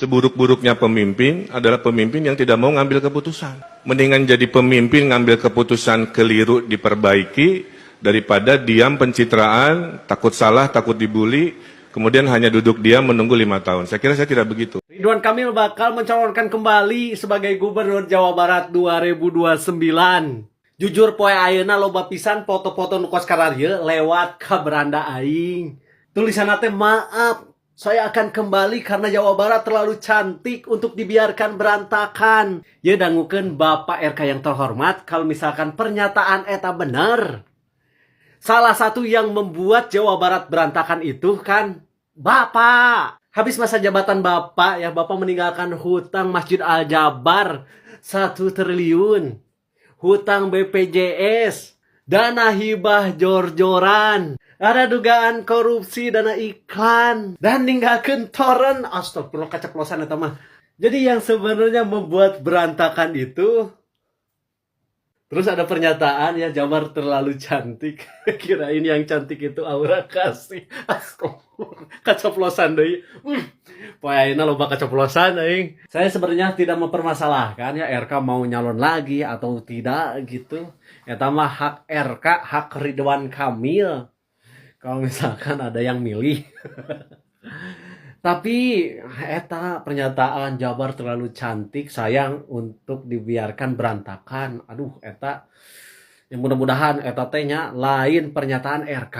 Seburuk-buruknya pemimpin adalah pemimpin yang tidak mau ngambil keputusan. Mendingan jadi pemimpin ngambil keputusan keliru diperbaiki, daripada diam pencitraan, takut salah, takut dibully, kemudian hanya duduk diam menunggu 5 tahun. Saya kira saya tidak begitu. Ridwan Kamil bakal mencalonkan kembali sebagai Gubernur Jawa Barat 2029. Jujur poe ayeuna loba pisan foto-foto nu kos kararya lewat ka beranda aing. Tulisanna teh maaf, saya akan kembali karena Jawa Barat terlalu cantik untuk dibiarkan berantakan. Ya dangukeun Bapak RK yang terhormat, kalau misalkan pernyataan eta benar. Salah satu yang membuat Jawa Barat berantakan itu kan Bapak. Habis masa jabatan Bapak, ya Bapak meninggalkan hutang Masjid Al-Jabar 1 triliun. Hutang BPJS, dana hibah jor-joran, ada dugaan korupsi dana iklan, dan ninggalkeun toren. Astagfirullah, keceplosan eta mah. Jadi yang sebenarnya membuat berantakan itu, terus ada pernyataan ya Jabar terlalu cantik. Kirain yang cantik itu Aura Kasih. Astagfirullah, keceplosan deui. Poeina loba keceplosan aing. Saya sebenarnya tidak mempermasalahkan ya RK mau nyalon lagi atau tidak gitu. Eta mah hak RK, hak Ridwan Kamil. Kalau misalkan ada yang milih. Tapi eta pernyataan Jabar terlalu cantik, sayang untuk dibiarkan berantakan. Aduh eta yang mudah-mudahan eta teh nya lain pernyataan RK.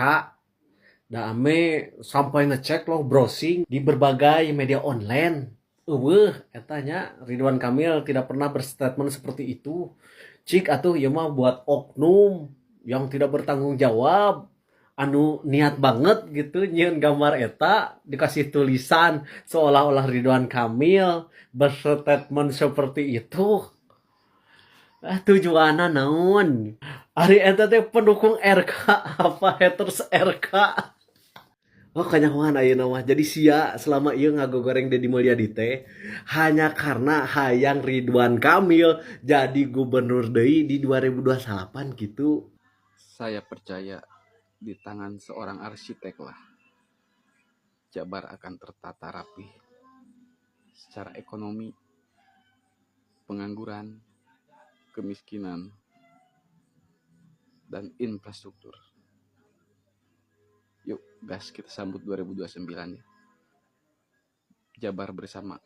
Da ame sampai ngecek loh browsing di berbagai media online. Eta nya Ridwan Kamil tidak pernah berstatement seperti itu. Cik atuh ieu mah buat oknum yang tidak bertanggung jawab. Anu niat banget gitu nyieun gambar eta dikasih tulisan seolah-olah Ridwan Kamil berstatement seperti itu. Tujuanna naon? Ari eta teh pendukung RK apa haters RK? Oh kanyahoan ayeuna mah jadi sia selama ieu ngagogoreng Deddy Mulyadi teh hanya karena hayang Ridwan Kamil jadi gubernur deui di 2028 gitu. Saya percaya di tangan seorang arsitek lah Jabar akan tertata rapi secara ekonomi, pengangguran, kemiskinan, dan infrastruktur. Yuk gas kita sambut 2029 ya. Jabar bersama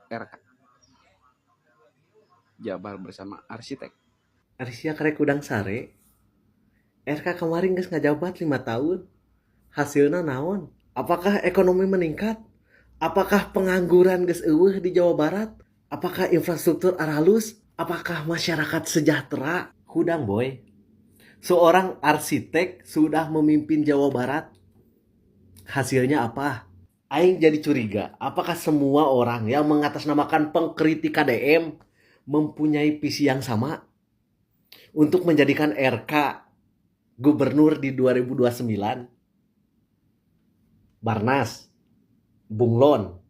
RK, Jabar bersama arsitek. Arsia karek udang sare. RK kemarin geus ngajabat 5 tahun. Hasilna naon? Apakah ekonomi meningkat? Apakah pengangguran geus eueuh di Jawa Barat? Apakah infrastruktur aralus? Apakah masyarakat sejahtera? Hudang boy. Seorang arsitek sudah memimpin Jawa Barat. Hasilnya apa? Aing jadi curiga. Apakah semua orang yang mengatasnamakan pengkritik KDM mempunyai visi yang sama untuk menjadikan RK gubernur di 2029? Barnas, Bunglon,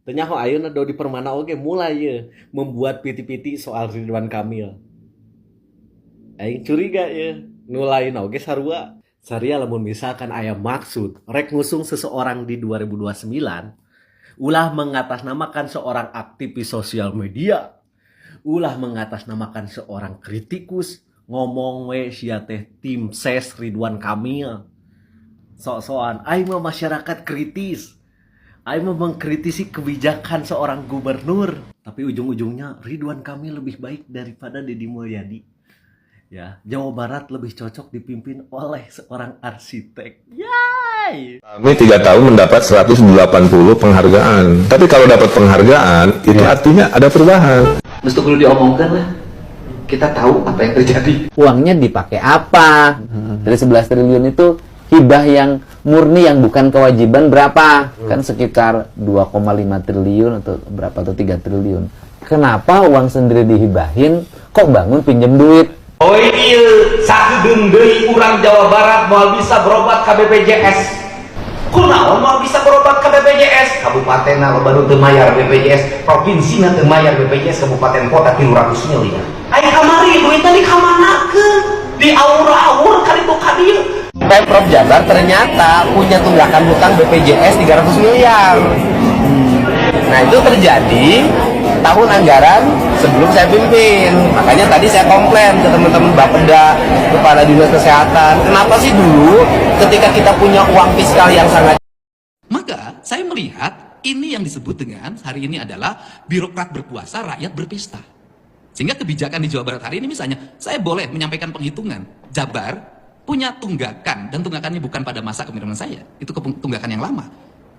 ternyaho ayeuna Dodi Permana oge mulai ye membuat piti-piti soal Ridwan Kamil. Aing curiga ye, nu lain oge sarua. Saria lamun misalkan aya maksud rek ngusung seseorang di 2029, ulah mengatasnamakan seorang aktivis sosial media, ulah mengatasnamakan seorang kritikus, ngomong we sia teh tim ses Ridwan Kamil. Sok-sokan aing mah masyarakat kritis. Aing mah mengkritisi kebijakan seorang gubernur, tapi ujung-ujungnya Ridwan Kamil lebih baik daripada Deddy Mulyadi. Ya, Jawa Barat lebih cocok dipimpin oleh seorang arsitek. Yay! Kami 3 tahun mendapat 180 penghargaan. Tapi kalau dapat penghargaan, itu artinya ada perubahan. Mesti perlu diomongkan lah. Kita tahu apa yang terjadi. Uangnya dipakai apa? Dari 11 triliun itu hibah yang murni yang bukan kewajiban berapa? Kan sekitar 2,5 triliun atau berapa atau 3 triliun. Kenapa uang sendiri dihibahin? Kok bangun pinjam duit? Oh iya, sakedeung deui urang Jawa Barat moal bisa berobat ke BPJS. Kunaon moal bisa berobat ke BPJS? Kabupatenna loba nu teu mayar BPJS, provinsina teu mayar BPJS, kabupaten kota 300 miliar. Aya kamari duitna dikamanakeun? Di aur-aur ka ditu ka dieu. Pemprov Jabar ternyata punya tunggakan hutang BPJS 300 miliar. Nah itu terjadi tahun anggaran sebelum saya pimpin. Makanya tadi saya komplain ke teman-teman Bapeda, kepala dinas kesehatan. Kenapa sih dulu ketika kita punya uang fiskal yang sangat. Maka saya melihat ini yang disebut dengan hari ini adalah birokrat berkuasa, rakyat berpesta. Sehingga kebijakan di Jawa Barat hari ini misalnya, saya boleh menyampaikan penghitungan. Jabar punya tunggakan, dan tunggakannya bukan pada masa kepemimpinan saya. Itu tunggakan yang lama.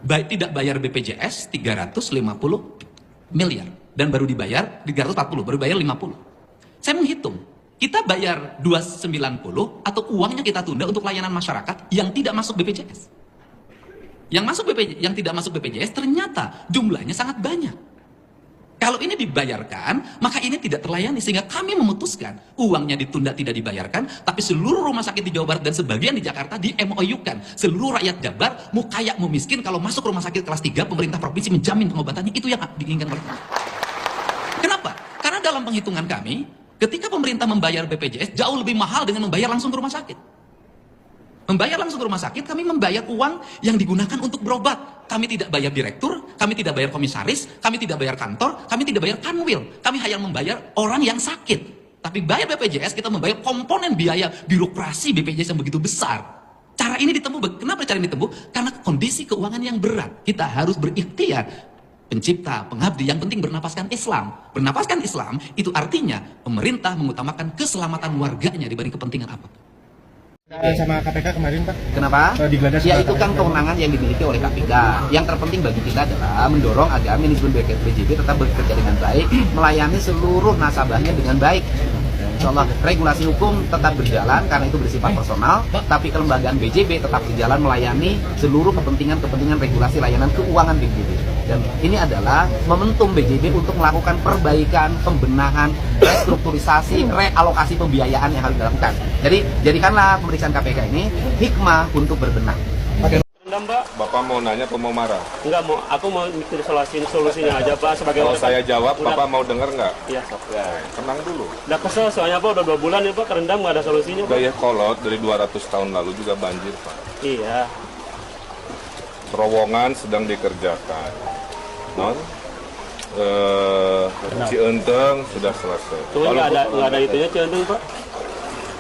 Baik tidak bayar BPJS 350 miliar. Dan baru dibayar 340, baru bayar 50. Saya menghitung, kita bayar 290 atau uangnya kita tunda untuk layanan masyarakat yang tidak masuk BPJS. Yang tidak masuk BPJS ternyata jumlahnya sangat banyak. Kalau ini dibayarkan, maka ini tidak terlayani. Sehingga kami memutuskan uangnya ditunda tidak dibayarkan, tapi seluruh rumah sakit di Jawa Barat dan sebagian di Jakarta di MOU-kan. Seluruh rakyat Jabar, mau kaya mau miskin, kalau masuk rumah sakit kelas 3, pemerintah provinsi menjamin pengobatannya. Itu yang diinginkan oleh kami. Kenapa? Karena dalam penghitungan kami, ketika pemerintah membayar BPJS jauh lebih mahal dengan membayar langsung ke rumah sakit. Membayar langsung ke rumah sakit, kami membayar uang yang digunakan untuk berobat. Kami tidak bayar direktur, kami tidak bayar komisaris, kami tidak bayar kantor, kami tidak bayar kanwil. Kami hanya membayar orang yang sakit. Tapi bayar BPJS, kita membayar komponen biaya birokrasi BPJS yang begitu besar. Cara ini ditempuh, kenapa cara ini ditempuh? Karena kondisi keuangan yang berat. Kita harus berikhtiar. Pencipta, pengabdi, yang penting bernapaskan Islam. Bernapaskan Islam, itu artinya pemerintah mengutamakan keselamatan warganya dibanding kepentingan apa. Sama KPK kemarin Pak. Kenapa? Digeledah Ya sama itu kan KPK. kewenangan yang dimiliki oleh KPK. Yang terpenting bagi kita adalah mendorong agar manajemen BJB tetap bekerja dengan baik, melayani seluruh nasabahnya dengan baik. Insya Allah regulasi hukum tetap berjalan karena itu bersifat personal, tapi kelembagaan BJB tetap berjalan melayani seluruh kepentingan regulasi layanan keuangan BJB. Dan ini adalah momentum BJB untuk melakukan perbaikan, pembenahan, restrukturisasi, realokasi pembiayaan yang harus dilakukan. Jadi jadikanlah pemeriksaan KPK ini hikmah untuk berbenah. Enggak, Mbak. Bapak mau nanya atau mau marah? Enggak mau, aku mau mikir solusinya aja, Pak, sebagai Kalau saya jawab, udah, Bapak mau dengar nggak? Iya, Pak. Ya. Tenang dulu. Udah kesel soalnya, Pak, udah 2 bulan ya, Pak, kerendam nggak ada solusinya, Pak. Daya kolot dari 200 tahun lalu juga banjir, Pak. Iya. Terowongan sedang dikerjakan. Non? Cienteng sudah selesai. Cuma nggak ada itunya, Cienteng, Pak.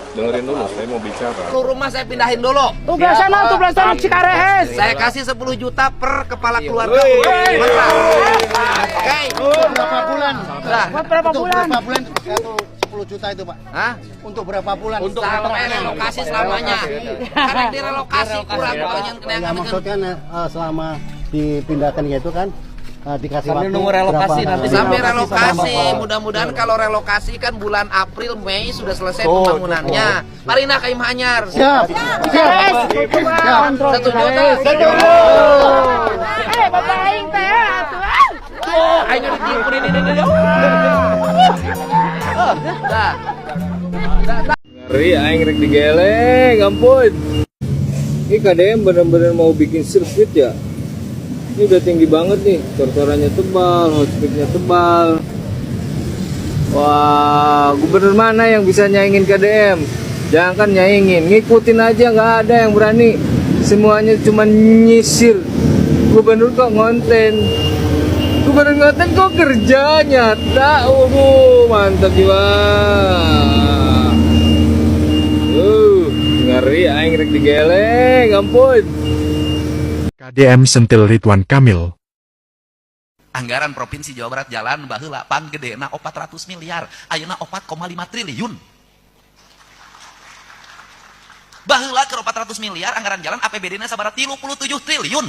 Dengerin dulu, saya mau bicara. Rumah saya pindahin dulu. Tugas sana, tugas sana Cikarehes. Saya kasih 10 juta per kepala keluarga. Mantap. Oke. Berapa bulan? Nah, Berapa bulan? Berapa bulan? 10 juta itu Pak. hah? Untuk berapa bulan? Untuk relokasi selamanya. Karena direlokasi kurang banyak Ya, maksudnya selama dipindahkan itu kan dikasih waktu nunggu relokasi berapa- nanti. Sampai Relokasi relokasi, sama- mudah-mudahan kalau relokasi kan bulan April, Mei sudah selesai pembangunannya. Marina Kaim Hanyar. Siap. Siap. Siap. 1 juta. Bapak aing teh atuh. Aing ditipu ini. Nah, Ngeri aing rek digeleng, ampun. Ini KDM bener-bener mau bikin sirkuit ya. Ini udah tinggi banget nih, trotoarnya tebal, hotspotnya tebal. Wah, gubernur mana yang bisa nyaingin KDM? Jangan kan nyaingin, ngikutin aja, nggak ada yang berani. Semuanya cuma nyisir. Gubernur kok ngonten. Gubernur ngonten kok kerja nyata. Mantap jiwa. Ngeri aing rek digeleng, ampun. KDM Sentil Ridwan Kamil. Anggaran Provinsi Jawa Barat jalan baheula panggedena 400 miliar, ayeuna 4,5 triliun. Baheula ke 400 miliar anggaran jalan APBD-na sabaraha 37 triliun.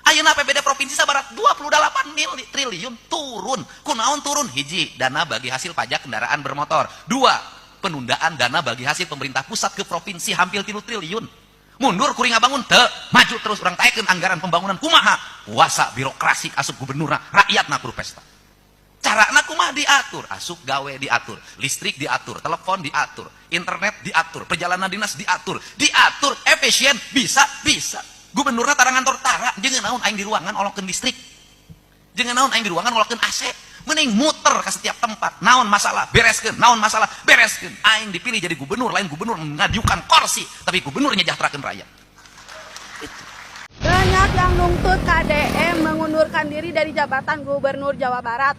Ayeuna APBD provinsi sabaraha 28 triliun, turun. Kunaon turun? Hiji, dana bagi hasil pajak kendaraan bermotor. 2, penundaan dana bagi hasil pemerintah pusat ke provinsi hampir 3 triliun. Mundur kuring ngabangun teu, maju terus urang taekeun anggaran pembangunan kumaha? Puasa birokrasi asup gubernurna, rakyatna kudu pesta. Carana kumaha diatur? Asup gawe diatur, listrik diatur, telepon diatur, internet diatur, perjalanan dinas diatur, efisien, bisa. Gubernurna tara ngantor tara, jeung naon aing di ruangan olokkeun listrik. Jeung naon aing di ruangan olokkeun AC. Mending muter ke setiap tempat, naon masalah bereskeun, naon masalah bereskeun. Aing dipilih jadi gubernur, lain gubernur mengajukan kursi, tapi gubernur nyejahterakeun rakyat. Banyak yang nuntut KDM mengundurkan diri Mulyadi dari jabatan Gubernur Jawa Barat.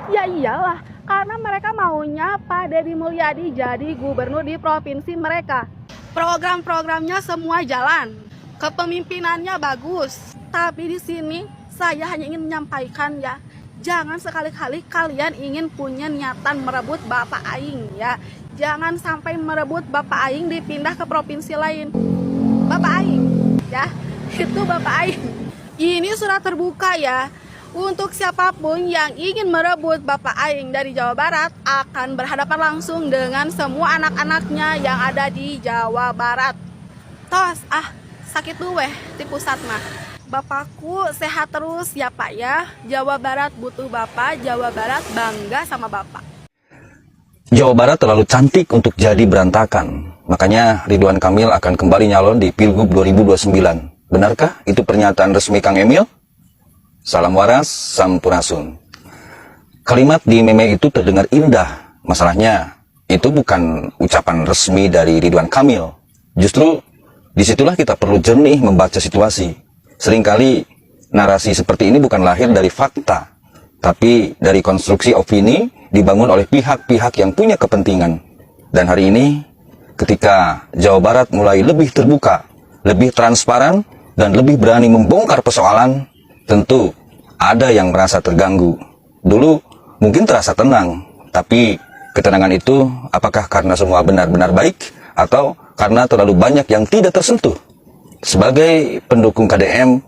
Ya iyalah, karena mereka maunya Pak Deddy Mulyadi jadi gubernur di provinsi mereka. Program-programnya semua jalan, kepemimpinannya bagus. Tapi di sini saya hanya ingin menyampaikan ya, jangan sekali-kali kalian ingin punya niatan merebut Bapak Aing ya. Jangan sampai merebut Bapak Aing dipindah ke provinsi lain. Bapak Aing ya, itu Bapak Aing. Ini surat terbuka ya. Untuk siapapun yang ingin merebut Bapak Aing dari Jawa Barat akan berhadapan langsung dengan semua anak-anaknya yang ada di Jawa Barat. Tos, sakit tuh weh di pusat mah. Bapakku sehat terus ya Pak ya. Jawa Barat butuh Bapak, Jawa Barat bangga sama Bapak. Jawa Barat terlalu cantik untuk jadi berantakan. Makanya Ridwan Kamil akan kembali nyalon di Pilgub 2029. Benarkah itu pernyataan resmi Kang Emil? Salam waras, sampurasun. Kalimat di meme itu terdengar indah. Masalahnya, itu bukan ucapan resmi dari Ridwan Kamil. Justru, disitulah kita perlu jernih membaca situasi. Seringkali, narasi seperti ini bukan lahir dari fakta, tapi dari konstruksi opini dibangun oleh pihak-pihak yang punya kepentingan. Dan hari ini, ketika Jawa Barat mulai lebih terbuka, lebih transparan, dan lebih berani membongkar persoalan, tentu ada yang merasa terganggu. Dulu mungkin terasa tenang, tapi ketenangan itu apakah karena semua benar-benar baik atau karena terlalu banyak yang tidak tersentuh? Sebagai pendukung KDM,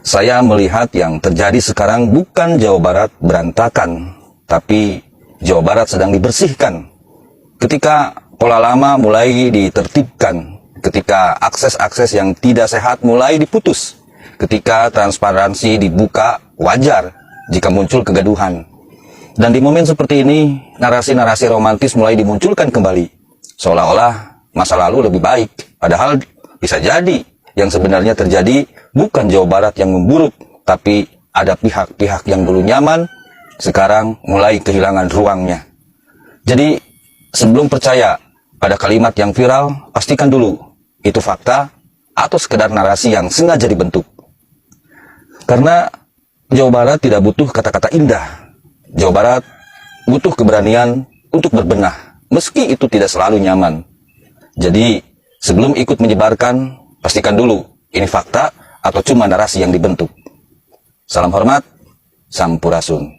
saya melihat yang terjadi sekarang bukan Jawa Barat berantakan, tapi Jawa Barat sedang dibersihkan. Ketika pola lama mulai ditertibkan, ketika akses-akses yang tidak sehat mulai diputus, ketika transparansi dibuka, wajar jika muncul kegaduhan. Dan di momen seperti ini, narasi-narasi romantis mulai dimunculkan kembali, seolah-olah masa lalu lebih baik. Padahal bisa jadi yang sebenarnya terjadi bukan Jawa Barat yang memburuk, tapi ada pihak-pihak yang dulu nyaman, sekarang mulai kehilangan ruangnya. Jadi, sebelum percaya pada kalimat yang viral, pastikan dulu itu fakta atau sekedar narasi yang sengaja dibentuk. Karena Jawa Barat tidak butuh kata-kata indah. Jawa Barat butuh keberanian untuk berbenah, meski itu tidak selalu nyaman. Jadi, sebelum ikut menyebarkan, pastikan dulu ini fakta atau cuma narasi yang dibentuk. Salam hormat, sampurasun.